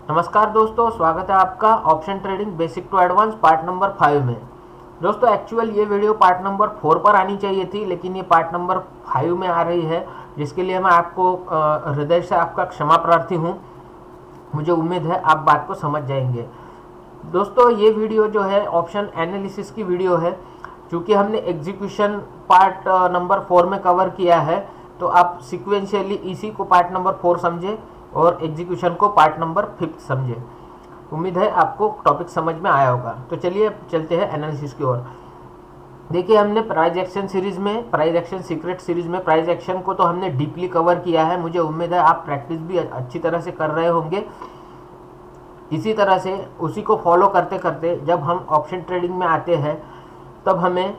नमस्कार दोस्तों, स्वागत है आपका option trading basic to advance part number 5 में। दोस्तों एक्चुअल ये वीडियो पार्ट नंबर 4 पर आनी चाहिए थी, लेकिन ये पार्ट नंबर 5 में आ रही है, जिसके लिए मैं आपको हृदय से आपका क्षमा प्रार्थी हूँ। मुझे उम्मीद है आप बात को समझ जाएंगे। दोस्तों ये वीडियो जो है ऑप्शन एनालिसिस की वीडियो है। चूँकि हमने एग्जीक्यूशन पार्ट नंबर 4 में कवर किया है, तो आप सिक्वेंशियली इसी को पार्ट नंबर 4 समझे और एग्जीक्यूशन को पार्ट नंबर 5 समझे। उम्मीद है आपको टॉपिक समझ में आया होगा। तो चलिए चलते हैं एनालिसिस की ओर। देखिए, हमने प्राइस एक्शन सीरीज में, प्राइस एक्शन सीक्रेट सीरीज में प्राइस एक्शन को तो हमने डीपली कवर किया है। मुझे उम्मीद है आप प्रैक्टिस भी अच्छी तरह से कर रहे होंगे। इसी तरह से उसी को फॉलो करते करते जब हम ऑप्शन ट्रेडिंग में आते हैं, तब हमें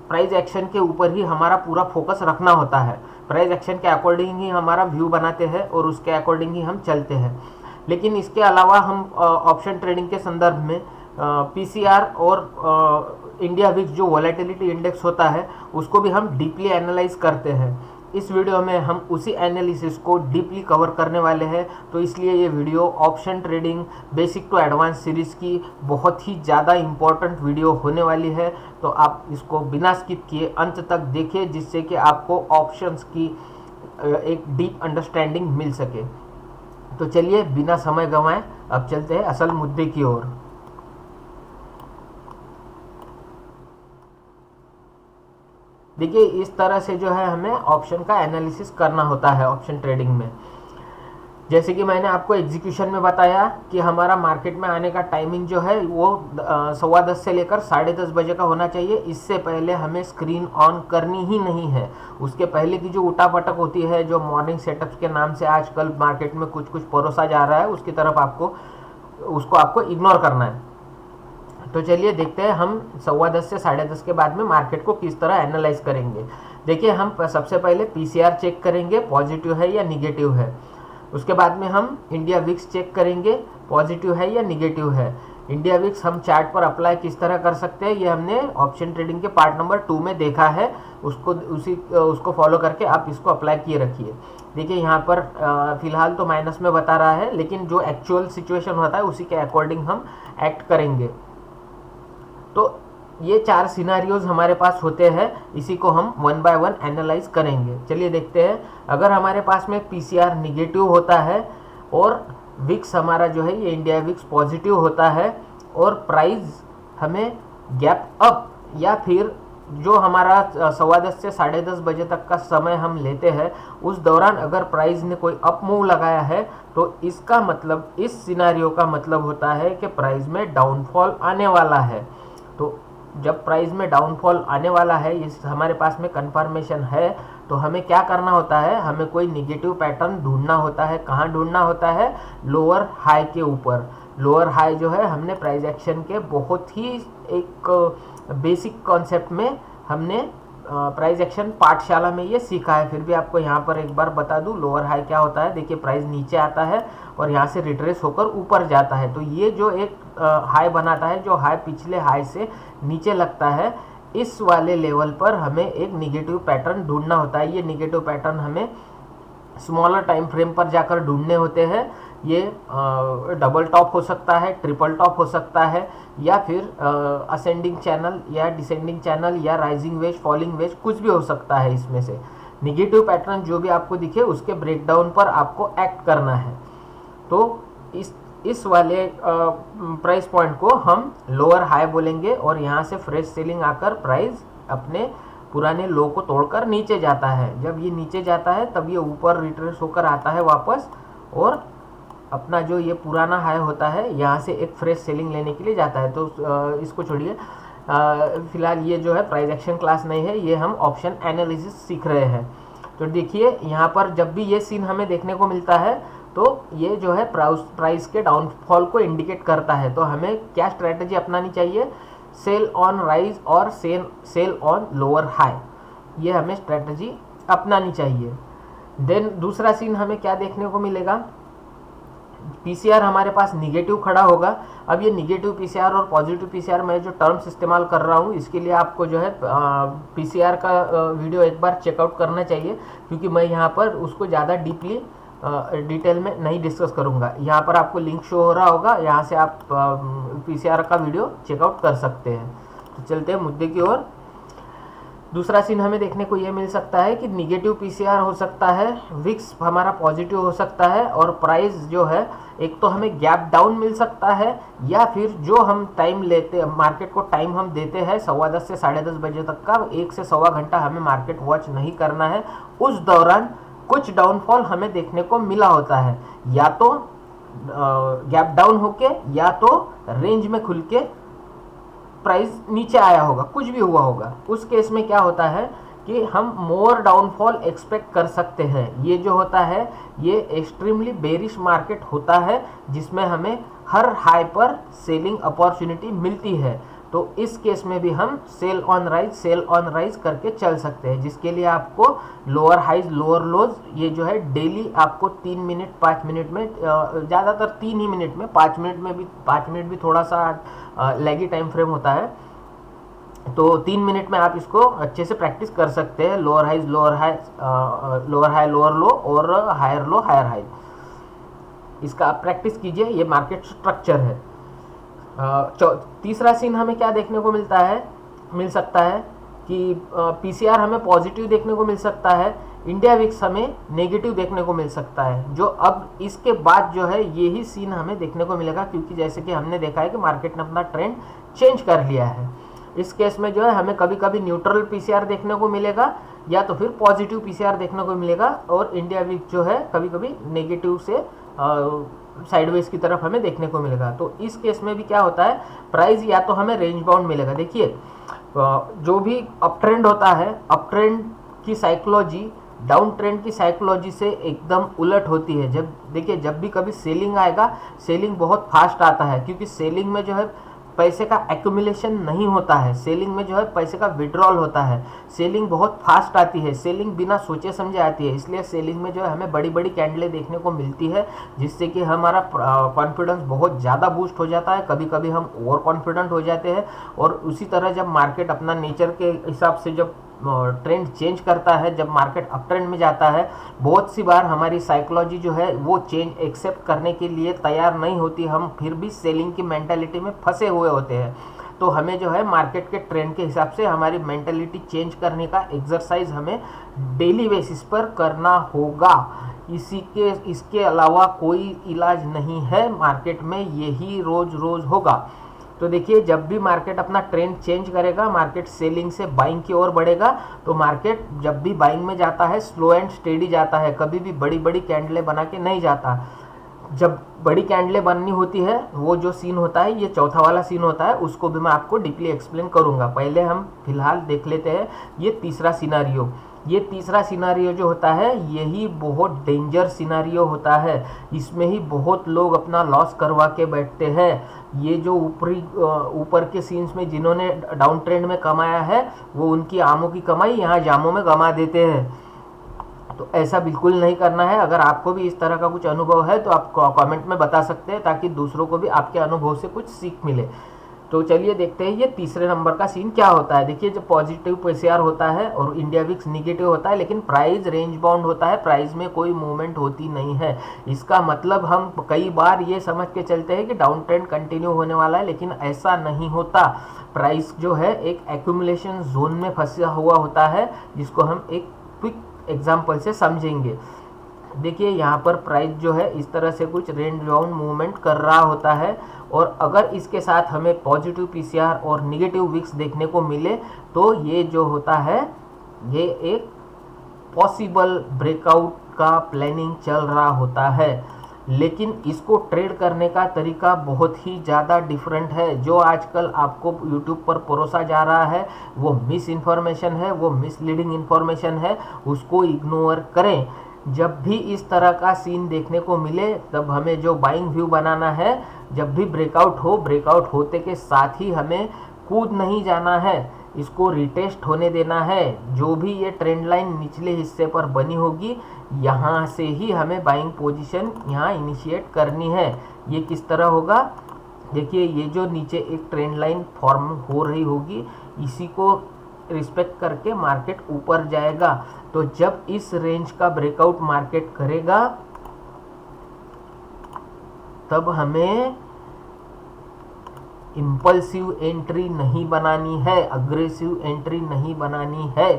प्राइस एक्शन के ऊपर ही हमारा पूरा फोकस रखना होता है। प्राइस एक्शन के अकॉर्डिंग ही हमारा व्यू बनाते हैं और उसके अकॉर्डिंग ही हम चलते हैं। लेकिन इसके अलावा हम ऑप्शन ट्रेडिंग के संदर्भ में पीसीआर और इंडिया विक्स जो वॉलेटिलिटी इंडेक्स होता है, उसको भी हम डीपली एनालाइज करते हैं। इस वीडियो में हम उसी एनालिसिस को डीपली कवर करने वाले हैं। तो इसलिए ये video option trading basic to advance series की बहुत ही ज़्यादा इम्पोर्टेंट वीडियो होने वाली है। तो आप इसको बिना स्किप किए अंत तक देखिए, जिससे कि आपको ऑप्शंस की एक डीप अंडरस्टैंडिंग मिल सके। तो चलिए बिना समय गंवाए अब चलते हैं असल मुद्दे की ओर। देखिए, इस तरह से जो है हमें ऑप्शन का एनालिसिस करना होता है ऑप्शन ट्रेडिंग में। जैसे कि मैंने आपको एग्जीक्यूशन में बताया कि हमारा मार्केट में आने का टाइमिंग जो है वो 10:15 से लेकर 10:30 बजे का होना चाहिए। इससे पहले हमें स्क्रीन ऑन करनी ही नहीं है। उसके पहले की जो उठापटक होती है, जो मॉर्निंग सेटअप्स के नाम से आजकल मार्केट में कुछ कुछ परोसा जा रहा है, उसकी तरफ आपको इग्नोर करना है। तो चलिए देखते हैं हम 10:15 से 10:30 के बाद में मार्केट को किस तरह एनालाइज करेंगे। देखिए, हम सबसे पहले पीसीआर चेक करेंगे, पॉजिटिव है या निगेटिव है। उसके बाद में हम इंडिया विक्स चेक करेंगे, पॉजिटिव है या निगेटिव है। इंडिया विक्स हम चार्ट पर अप्लाई किस तरह कर सकते हैं, ये हमने ऑप्शन ट्रेडिंग के पार्ट नंबर 2 में देखा है। उसको फॉलो करके आप इसको अप्लाई किए रखिए। देखिए, यहाँ पर फिलहाल तो माइनस में बता रहा है, लेकिन जो एक्चुअल सिचुएशन होता है उसी के अकॉर्डिंग हम एक्ट करेंगे। तो ये 4 सिनारियोज हमारे पास होते हैं, इसी को हम 1 बाय 1 एनालाइज करेंगे। चलिए देखते हैं। अगर हमारे पास में पीसीआर निगेटिव होता है और विक्स हमारा जो है ये इंडिया विक्स पॉजिटिव होता है, और प्राइस हमें गैप अप या फिर जो हमारा 10:15 से 10:30 बजे तक का समय हम लेते हैं, उस दौरान अगर प्राइस ने कोई अप मूव लगाया है, तो इसका मतलब, इस सिनारियो का मतलब होता है कि प्राइस में डाउनफॉल आने वाला है। तो जब प्राइस में डाउनफॉल आने वाला है, इस हमारे पास में कंफर्मेशन है, तो हमें क्या करना होता है, हमें कोई निगेटिव पैटर्न ढूंढना होता है। कहाँ ढूंढना होता है? लोअर हाई के ऊपर। लोअर हाई जो है हमने प्राइस एक्शन के बहुत ही एक बेसिक कॉन्सेप्ट में हमने प्राइस एक्शन पाठशाला में ये सीखा है। फिर भी आपको यहाँ पर एक बार बता दूँ लोअर हाई क्या होता है। देखिए, प्राइस नीचे आता है और यहाँ से रिट्रेस होकर ऊपर जाता है, तो ये जो एक हाई बनाता है, जो हाई पिछले हाई से नीचे लगता है, इस वाले लेवल पर हमें एक निगेटिव पैटर्न ढूंढना होता है। ये निगेटिव पैटर्न हमें स्मॉलर टाइम फ्रेम पर जाकर ढूंढने होते हैं। ये डबल टॉप हो सकता है, ट्रिपल टॉप हो सकता है, या फिर असेंडिंग चैनल या डिसेंडिंग चैनल या राइजिंग वेज, फॉलिंग वेज, कुछ भी हो सकता है इसमें से। निगेटिव पैटर्न जो भी आपको दिखे उसके ब्रेकडाउन पर आपको एक्ट करना है। तो इस वाले प्राइस पॉइंट को हम लोअर हाई बोलेंगे, और यहाँ से फ्रेश सेलिंग आकर प्राइस अपने पुराने लो को तोड़कर नीचे जाता है। जब ये नीचे जाता है तब ये ऊपर रिट्रेस होकर आता है वापस, और अपना जो ये पुराना हाई होता है यहाँ से एक फ्रेश सेलिंग लेने के लिए जाता है। तो इसको छोड़िए, फिलहाल ये जो है प्राइस एक्शन क्लास नहीं है, ये हम ऑप्शन एनालिसिस सीख रहे हैं। तो देखिए, यहाँ पर जब भी ये सीन हमें देखने को मिलता है, तो ये जो है प्राइस के डाउनफॉल को इंडिकेट करता है। तो हमें क्या स्ट्रेटजी अपनानी चाहिए? सेल ऑन राइज और सेल ऑन लोअर हाई, ये हमें स्ट्रेटजी अपनानी चाहिए। देन दूसरा सीन हमें क्या देखने को मिलेगा? पीसीआर हमारे पास निगेटिव खड़ा होगा। अब ये निगेटिव पीसीआर और पॉजिटिव पीसीआर मैं जो टर्म्स इस्तेमाल कर रहा हूँ, इसके लिए आपको जो है पीसीआर का वीडियो एक बार चेकआउट करना चाहिए, क्योंकि मैं यहाँ पर उसको ज़्यादा डीपली डिटेल में नहीं डिस्कस करूँगा। यहाँ पर आपको लिंक शो हो रहा होगा, यहाँ से आप पीसीआर का वीडियो चेकआउट कर सकते हैं। तो चलते हैं मुद्दे की ओर। दूसरा सीन हमें देखने को ये मिल सकता है कि निगेटिव पीसीआर हो सकता है, विक्स हमारा पॉजिटिव हो सकता है, और प्राइस जो है एक तो हमें गैप डाउन मिल सकता है, या फिर जो हम टाइम लेते, मार्केट को टाइम हम देते हैं 10:15 से 10:30 बजे तक का, 1 से सवा घंटा हमें मार्केट वॉच नहीं करना है। उस दौरान कुछ डाउनफॉल हमें देखने को मिला होता है, या तो गैप डाउन होके, या तो रेंज में खुल के प्राइस नीचे आया होगा, कुछ भी हुआ होगा। उस केस में क्या होता है कि हम मोर डाउनफॉल एक्सपेक्ट कर सकते हैं। ये जो होता है ये एक्सट्रीमली बेरिश मार्केट होता है, जिसमें हमें हर हाई पर सेलिंग अपॉर्चुनिटी मिलती है। तो इस केस में भी हम सेल ऑन राइज करके चल सकते हैं, जिसके लिए आपको लोअर हाइज लोअर लोज ये जो है डेली आपको 3 मिनट 5 मिनट में, ज़्यादातर 3 ही मिनट में, 5 मिनट में भी, 5 मिनट भी थोड़ा सा लैगी टाइम फ्रेम होता है, तो 3 मिनट में आप इसको अच्छे से प्रैक्टिस कर सकते हैं। लोअर हाई लोअर लो और हायर लो हायर हाई, इसका आप प्रैक्टिस कीजिए। ये मार्केट स्ट्रक्चर है। तीसरा सीन हमें क्या देखने को मिल सकता है कि पीसीआर हमें पॉजिटिव देखने को मिल सकता है, इंडिया विक्स हमें नेगेटिव देखने को मिल सकता है। जो अब इसके बाद जो है यही सीन हमें देखने को मिलेगा, क्योंकि जैसे कि हमने देखा है कि मार्केट ने अपना ट्रेंड चेंज कर लिया है। इस केस में जो है हमें कभी कभी न्यूट्रल पीसीआर देखने को मिलेगा, या तो फिर पॉजिटिव पीसीआर देखने को मिलेगा, और इंडिया विक्स जो है कभी कभी नेगेटिव से साइडवेज की तरफ हमें देखने को मिलेगा। तो इस केस में भी क्या होता है, प्राइस या तो हमें रेंज बाउंड मिलेगा। देखिए जो भी अप ट्रेंड होता है, अप ट्रेंड की साइकोलॉजी डाउन ट्रेंड की साइकोलॉजी से एकदम उलट होती है। जब देखिए जब भी कभी सेलिंग आएगा, सेलिंग बहुत फास्ट आता है, क्योंकि सेलिंग में जो है पैसे का एक्यूमुलेशन नहीं होता है, सेलिंग में जो है पैसे का विड्रॉल होता है। सेलिंग बहुत फास्ट आती है, सेलिंग बिना सोचे समझे आती है, इसलिए सेलिंग में जो है हमें बड़ी बड़ी कैंडलें देखने को मिलती है, जिससे कि हमारा कॉन्फिडेंस बहुत ज़्यादा बूस्ट हो जाता है। कभी कभी हम ओवर कॉन्फिडेंट हो जाते हैं, और उसी तरह जब मार्केट अपना नेचर के हिसाब से जब ट्रेंड चेंज करता है, जब मार्केट अप ट्रेंड में जाता है, बहुत सी बार हमारी साइकोलॉजी जो है वो चेंज एक्सेप्ट करने के लिए तैयार नहीं होती, हम फिर भी सेलिंग की मेंटालिटी में फंसे हुए होते हैं। तो हमें जो है मार्केट के ट्रेंड के हिसाब से हमारी मेंटालिटी चेंज करने का एक्सरसाइज हमें डेली बेसिस पर करना होगा। इसके अलावा कोई इलाज नहीं है मार्केट में, यही रोज रोज होगा। तो देखिए जब भी मार्केट अपना ट्रेंड चेंज करेगा, मार्केट सेलिंग से बाइंग की ओर बढ़ेगा, तो मार्केट जब भी बाइंग में जाता है स्लो एंड स्टेडी जाता है, कभी भी बड़ी बड़ी कैंडलें बना के नहीं जाता। जब बड़ी कैंडलें बननी होती है, वो जो सीन होता है, ये चौथा वाला सीन होता है, उसको भी मैं आपको डीपली एक्सप्लेन करूंगा। पहले हम फिलहाल देख लेते हैं ये तीसरा सिनारियो। ये तीसरा सिनारियो जो होता है यही बहुत डेंजर सिनारियो होता है, इसमें ही बहुत लोग अपना लॉस करवा के बैठते हैं। ये जो ऊपर के सीन्स में जिन्होंने डाउन ट्रेंड में कमाया है, वो उनकी आमों की कमाई यहाँ जामों में गमा देते हैं। तो ऐसा बिल्कुल नहीं करना है। अगर आपको भी इस तरह का कुछ अनुभव है तो आप कमेंट में बता सकते हैं, ताकि दूसरों को भी आपके अनुभव से कुछ सीख मिले। तो चलिए देखते हैं ये तीसरे नंबर का सीन क्या होता है। देखिए जब पॉजिटिव पीसीआर होता है और इंडिया विक्स निगेटिव होता है, लेकिन प्राइस रेंज बाउंड होता है, प्राइस में कोई मूवमेंट होती नहीं है। इसका मतलब हम कई बार ये समझ के चलते हैं कि डाउन ट्रेंड कंटिन्यू होने वाला है, लेकिन ऐसा नहीं होता। प्राइस जो है एक एक्यूमुलेशन जोन में फंसा हुआ होता है, जिसको हम एक क्विक एग्जाम्पल से समझेंगे। देखिए यहाँ पर प्राइस जो है इस तरह से कुछ रेंज बाउंड मूवमेंट कर रहा होता है, और अगर इसके साथ हमें पॉजिटिव पीसीआर और निगेटिव विक्स देखने को मिले, तो ये जो होता है ये एक पॉसिबल ब्रेकआउट का प्लानिंग चल रहा होता है। लेकिन इसको ट्रेड करने का तरीका बहुत ही ज़्यादा डिफरेंट है। जो आजकल आपको यूट्यूब पर परोसा जा रहा है वो मिस इन्फॉर्मेशन है, वो मिसलीडिंग इन्फॉर्मेशन है, उसको इग्नोर करें। जब भी इस तरह का सीन देखने को मिले, तब हमें जो बाइंग व्यू बनाना है, जब भी ब्रेकआउट हो, ब्रेकआउट होते के साथ ही हमें कूद नहीं जाना है, इसको रिटेस्ट होने देना है। जो भी ये ट्रेंड लाइन निचले हिस्से पर बनी होगी, यहाँ से ही हमें बाइंग पोजीशन यहाँ इनिशिएट करनी है। ये किस तरह होगा, देखिए ये जो नीचे एक ट्रेंड लाइन फॉर्म हो रही होगी, इसी को रिस्पेक्ट करके मार्केट ऊपर जाएगा। तो जब इस रेंज का ब्रेकआउट मार्केट करेगा, तब हमें इम्पल्सिव एंट्री नहीं बनानी है, अग्रेसिव एंट्री नहीं बनानी है।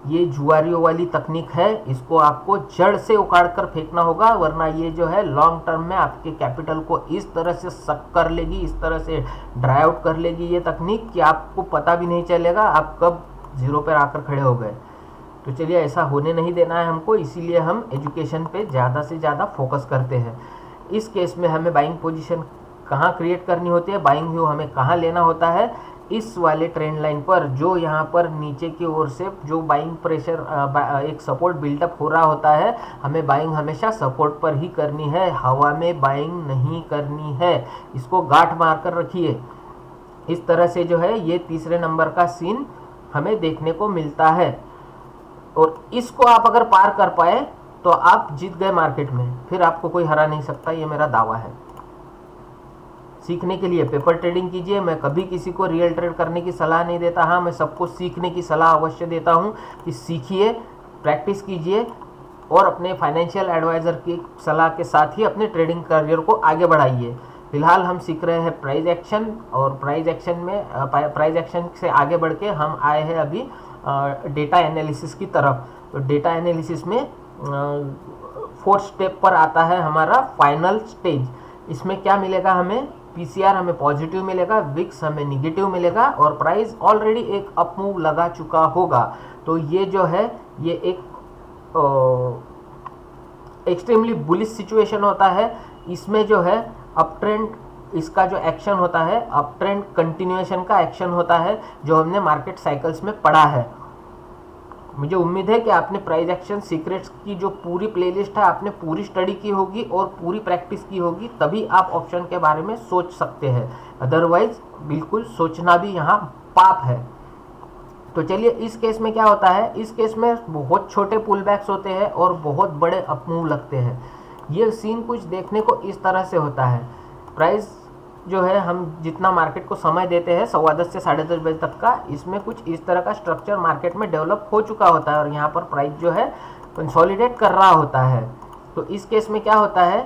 ये जुआरियों वाली तकनीक है, इसको आपको जड़ से उखाड़ कर फेंकना होगा, वरना ये जो है लॉन्ग टर्म में आपके कैपिटल को इस तरह से सक कर लेगी, इस तरह से ड्राई आउट कर लेगी ये तकनीक कि आपको पता भी नहीं चलेगा आप कब जीरो पर आकर खड़े हो गए। तो चलिए, ऐसा होने नहीं देना है हमको, इसीलिए हम एजुकेशन पे ज़्यादा से ज़्यादा फोकस करते हैं। इस केस में हमें बाइंग पोजीशन कहाँ क्रिएट करनी होती है, बाइंग व्यू हमें कहाँ लेना होता है, इस वाले ट्रेंड लाइन पर जो यहाँ पर नीचे की ओर से जो बाइंग प्रेशर एक सपोर्ट बिल्डअप हो रहा होता है, हमें बाइंग हमेशा सपोर्ट पर ही करनी है, हवा में बाइंग नहीं करनी है। इसको गांठ मार कर रखिए। इस तरह से जो है ये तीसरे नंबर का सीन हमें देखने को मिलता है, और इसको आप अगर पार कर पाए तो आप जीत गए मार्केट में, फिर आपको कोई हरा नहीं सकता, ये मेरा दावा है। सीखने के लिए पेपर ट्रेडिंग कीजिए। मैं कभी किसी को रियल ट्रेड करने की सलाह नहीं देता, हाँ मैं सबको सीखने की सलाह अवश्य देता हूँ कि सीखिए, प्रैक्टिस कीजिए और अपने फाइनेंशियल एडवाइज़र की सलाह के साथ ही अपने ट्रेडिंग करियर को आगे बढ़ाइए। फिलहाल हम सीख रहे हैं प्राइस एक्शन, और प्राइस एक्शन से आगे बढ़ के हम आए हैं अभी डेटा एनालिसिस की तरफ। तो डेटा एनालिसिस में 4th स्टेप पर आता है हमारा फाइनल स्टेज। इसमें क्या मिलेगा हमें, पीसीआर हमें पॉजिटिव मिलेगा, विक्स हमें निगेटिव मिलेगा, और प्राइस ऑलरेडी एक अप मूव लगा चुका होगा। तो ये जो है ये एक एक्सट्रीमली बुलिश सिचुएशन होता है। इसमें जो है अप ट्रेंड, इसका जो एक्शन होता है अप ट्रेंड कंटिन्यूएशन का एक्शन होता है, जो हमने मार्केट साइकिल्स में पढ़ा है। मुझे उम्मीद है कि आपने प्राइस एक्शन सीक्रेट्स की जो पूरी प्लेलिस्ट है आपने पूरी स्टडी की होगी और पूरी प्रैक्टिस की होगी, तभी आप ऑप्शन के बारे में सोच सकते हैं। अदरवाइज बिल्कुल सोचना भी यहाँ पाप है। तो चलिए, इस केस में क्या होता है, इस केस में बहुत छोटे पुल बैक्स होते हैं और बहुत बड़े अप मूव लगते हैं। ये सीन कुछ देखने को इस तरह से होता है। प्राइस जो है हम जितना मार्केट को समय देते हैं 10:15 से 10:30 बजे तक का, इसमें कुछ इस तरह का स्ट्रक्चर मार्केट में डेवलप हो चुका होता है और यहाँ पर प्राइस जो है कंसोलिडेट कर रहा होता है। तो इस केस में क्या होता है,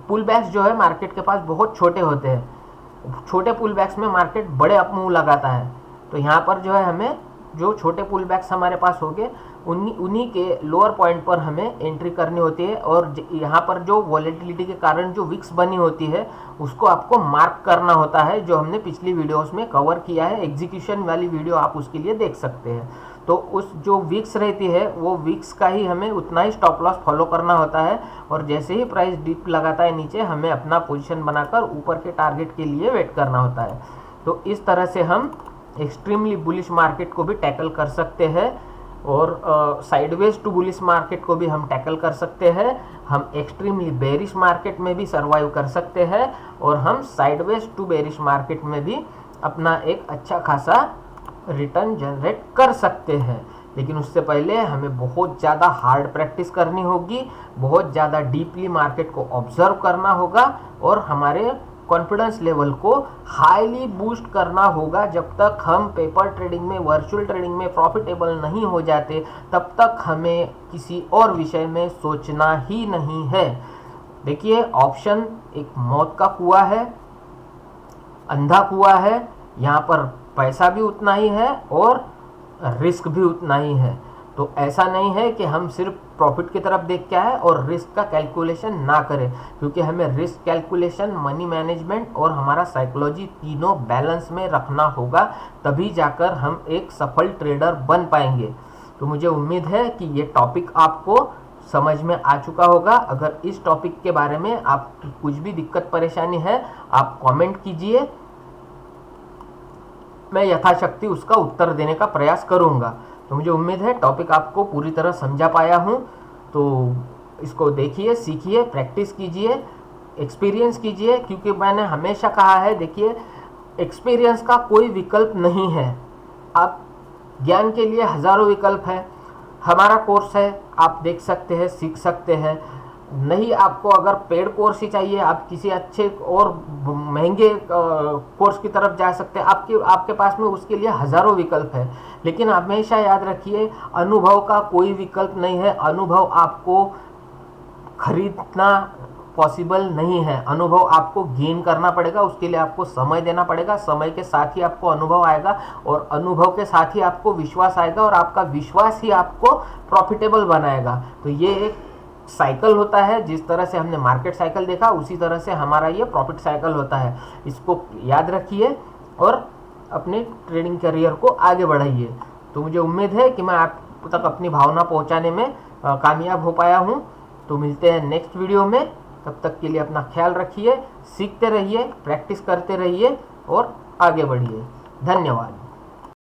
पुल बैक्स जो है मार्केट के पास बहुत छोटे होते हैं। छोटे पुल बैक्स में मार्केट बड़े अप मूव लगाता है। तो यहाँ पर जो है हमें जो छोटे पुल बैक्स हमारे पास होंगे उन्हीं के लोअर पॉइंट पर हमें एंट्री करनी होती है, और यहाँ पर जो वॉलेटिलिटी के कारण जो विक्स बनी होती है उसको आपको मार्क करना होता है, जो हमने पिछली वीडियोस में कवर किया है। एग्जीक्यूशन वाली वीडियो आप उसके लिए देख सकते हैं। तो उस जो विक्स रहती है वो विक्स का ही हमें उतना ही स्टॉप लॉस फॉलो करना होता है, और जैसे ही प्राइस डिप लगाता है नीचे, हमें अपना पोजीशन बनाकर ऊपर के टारगेट के लिए वेट करना होता है। तो इस तरह से हम एक्सट्रीमली बुलिश मार्केट को भी टैकल कर सकते हैं, और साइडवेज टू बुलिश मार्केट को भी हम टैकल कर सकते हैं। हम एक्सट्रीमली बेरिश मार्केट में भी सर्वाइव कर सकते हैं, और हम साइडवेज टू बेरिश मार्केट में भी अपना एक अच्छा खासा रिटर्न जनरेट कर सकते हैं। लेकिन उससे पहले हमें बहुत ज़्यादा हार्ड प्रैक्टिस करनी होगी, बहुत ज़्यादा डीपली मार्केट को ऑब्जर्व करना होगा, और हमारे कॉन्फिडेंस लेवल को हाईली बूस्ट करना होगा। जब तक हम पेपर ट्रेडिंग में, वर्चुअल ट्रेडिंग में प्रॉफिटेबल नहीं हो जाते, तब तक हमें किसी और विषय में सोचना ही नहीं है। देखिए, ऑप्शन एक मौत का कुआं है, अंधा कुआं है। यहाँ पर पैसा भी उतना ही है और रिस्क भी उतना ही है। तो ऐसा नहीं है कि हम सिर्फ प्रॉफिट की तरफ देख के आए और रिस्क का कैलकुलेशन ना करें, क्योंकि हमें रिस्क कैलकुलेशन, मनी मैनेजमेंट और हमारा साइकोलॉजी तीनों बैलेंस में रखना होगा, तभी जाकर हम एक सफल ट्रेडर बन पाएंगे। तो मुझे उम्मीद है कि ये टॉपिक आपको समझ में आ चुका होगा। अगर इस टॉपिक के बारे में आपकी कुछ भी दिक्कत परेशानी है, आप कमेंट कीजिए, मैं यथाशक्ति उसका उत्तर देने का प्रयास करूंगा। तो मुझे उम्मीद है टॉपिक आपको पूरी तरह समझा पाया हूँ। तो इसको देखिए, सीखिए, प्रैक्टिस कीजिए, एक्सपीरियंस कीजिए, क्योंकि मैंने हमेशा कहा है, देखिए एक्सपीरियंस का कोई विकल्प नहीं है। आप ज्ञान के लिए हज़ारों विकल्प है। हमारा कोर्स है, आप देख सकते हैं, सीख सकते हैं। नहीं, आपको अगर पेड कोर्स ही चाहिए, आप किसी अच्छे और महंगे कोर्स की तरफ जा सकते हैं। आपके पास में उसके लिए हज़ारों विकल्प है। लेकिन हमेशा याद रखिए, अनुभव का कोई विकल्प नहीं है। अनुभव आपको खरीदना पॉसिबल नहीं है। अनुभव आपको गेन करना पड़ेगा, उसके लिए आपको समय देना पड़ेगा। समय के साथ ही आपको अनुभव आएगा और अनुभव के साथ ही आपको विश्वास आएगा और आपका विश्वास ही आपको प्रॉफिटेबल बनाएगा। तो ये एक साइकिल होता है। जिस तरह से हमने मार्केट साइकिल देखा उसी तरह से हमारा ये प्रॉफिट साइकिल होता है। इसको याद रखिए और अपने ट्रेडिंग करियर को आगे बढ़ाइए। तो मुझे उम्मीद है कि मैं आप तक अपनी भावना पहुंचाने में कामयाब हो पाया हूं। तो मिलते हैं नेक्स्ट वीडियो में। तब तक के लिए अपना ख्याल रखिए, सीखते रहिए, प्रैक्टिस करते रहिए और आगे बढ़िए। धन्यवाद।